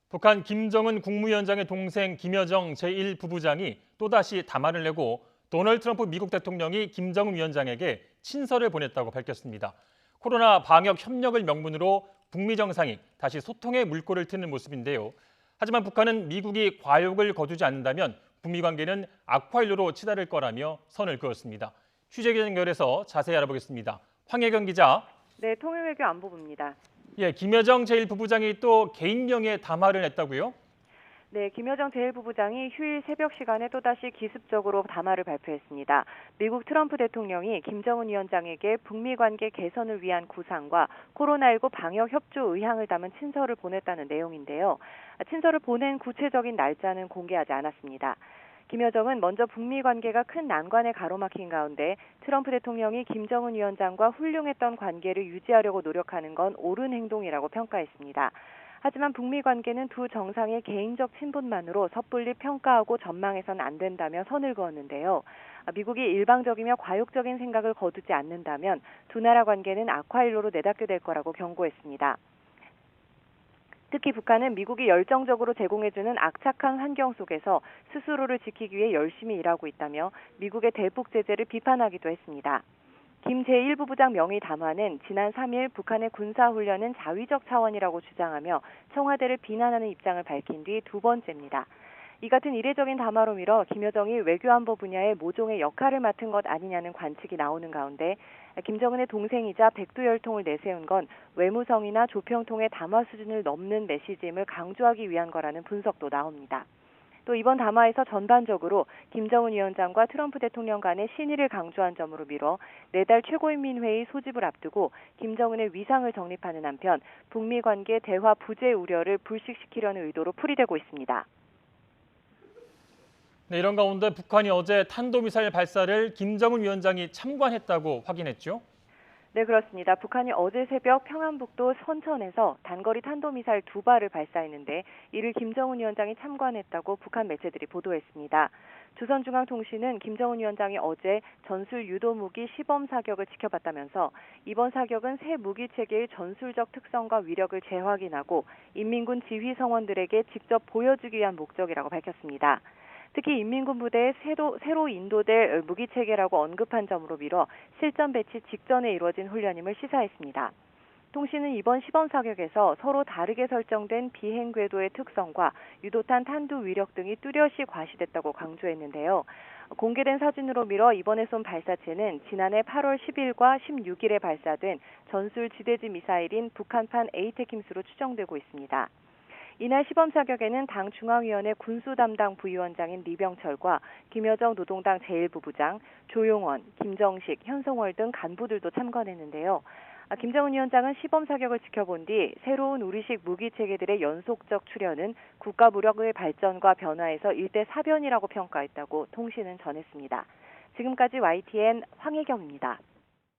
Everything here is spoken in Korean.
북한 김정은 국무위원장의 동생 김여정 제1부부장이 또다시 담화를 내고 도널드 트럼프 미국 대통령이 김정은 위원장에게 친서를 보냈다고 밝혔습니다. 코로나 방역 협력을 명분으로 북미 정상이 다시 소통의 물꼬를 트는 모습인데요. 하지만 북한은 미국이 과욕을 거두지 않는다면 북미 관계는 악화일로로 치달을 거라며 선을 그었습니다. 취재 연결해서 자세히 알아보겠습니다. 황혜경 기자. 네, 통일외교 안보부입니다. 예, 김여정 제1부부장이 또 개인 명의의 담화를 냈다고요? 네, 김여정 제1부부장이 휴일 새벽 시간에 또다시 기습적으로 담화를 발표했습니다. 미국 트럼프 대통령이 김정은 위원장에게 북미 관계 개선을 위한 구상과 코로나19 방역 협조 의향을 담은 친서를 보냈다는 내용인데요. 친서를 보낸 구체적인 날짜는 공개하지 않았습니다. 김여정은 먼저 북미 관계가 큰 난관에 가로막힌 가운데 트럼프 대통령이 김정은 위원장과 훌륭했던 관계를 유지하려고 노력하는 건 옳은 행동이라고 평가했습니다. 하지만 북미 관계는 두 정상의 개인적 친분만으로 섣불리 평가하고 전망해서는 안 된다며 선을 그었는데요. 미국이 일방적이며 과욕적인 생각을 거두지 않는다면 두 나라 관계는 악화일로로 내닫게 될 거라고 경고했습니다. 특히 북한은 미국이 열정적으로 제공해주는 악착한 환경 속에서 스스로를 지키기 위해 열심히 일하고 있다며 미국의 대북 제재를 비판하기도 했습니다. 김 제1부부장 명의 담화는 지난 3일 북한의 군사훈련은 자위적 차원이라고 주장하며 청와대를 비난하는 입장을 밝힌 뒤 두 번째입니다. 이 같은 이례적인 담화로 미뤄 김여정이 외교안보 분야의 모종의 역할을 맡은 것 아니냐는 관측이 나오는 가운데 김정은의 동생이자 백두열통을 내세운 건 외무성이나 조평통의 담화 수준을 넘는 메시지임을 강조하기 위한 거라는 분석도 나옵니다. 또 이번 담화에서 전반적으로 김정은 위원장과 트럼프 대통령 간의 신의를 강조한 점으로 미뤄 내달 최고인민회의 소집을 앞두고 김정은의 위상을 정립하는 한편 북미 관계 대화 부재 우려를 불식시키려는 의도로 풀이되고 있습니다. 네, 이런 가운데 북한이 어제 탄도미사일 발사를 김정은 위원장이 참관했다고 확인했죠. 네, 그렇습니다. 북한이 어제 새벽 평안북도 선천에서 단거리 탄도미사일 2발을 발사했는데 이를 김정은 위원장이 참관했다고 북한 매체들이 보도했습니다. 조선중앙통신은 김정은 위원장이 어제 전술 유도무기 시범 사격을 지켜봤다면서 이번 사격은 새 무기체계의 전술적 특성과 위력을 재확인하고 인민군 지휘성원들에게 직접 보여주기 위한 목적이라고 밝혔습니다. 특히 인민군 부대에 새로 인도될 무기체계라고 언급한 점으로 미뤄 실전 배치 직전에 이루어진 훈련임을 시사했습니다. 통신은 이번 시범 사격에서 서로 다르게 설정된 비행 궤도의 특성과 유도탄 탄두 위력 등이 뚜렷이 과시됐다고 강조했는데요. 공개된 사진으로 미뤄 이번에 쏜 발사체는 지난해 8월 10일과 16일에 발사된 전술 지대지 미사일인 북한판 에이테킴스로 추정되고 있습니다. 이날 시범 사격에는 당 중앙위원회 군수 담당 부위원장인 리병철과 김여정 노동당 제1부부장, 조용원, 김정식, 현송월 등 간부들도 참관했는데요. 김정은 위원장은 시범 사격을 지켜본 뒤 새로운 우리식 무기 체계들의 연속적 출현은 국가 무력의 발전과 변화에서 일대 사변이라고 평가했다고 통신은 전했습니다. 지금까지 YTN 황혜경입니다.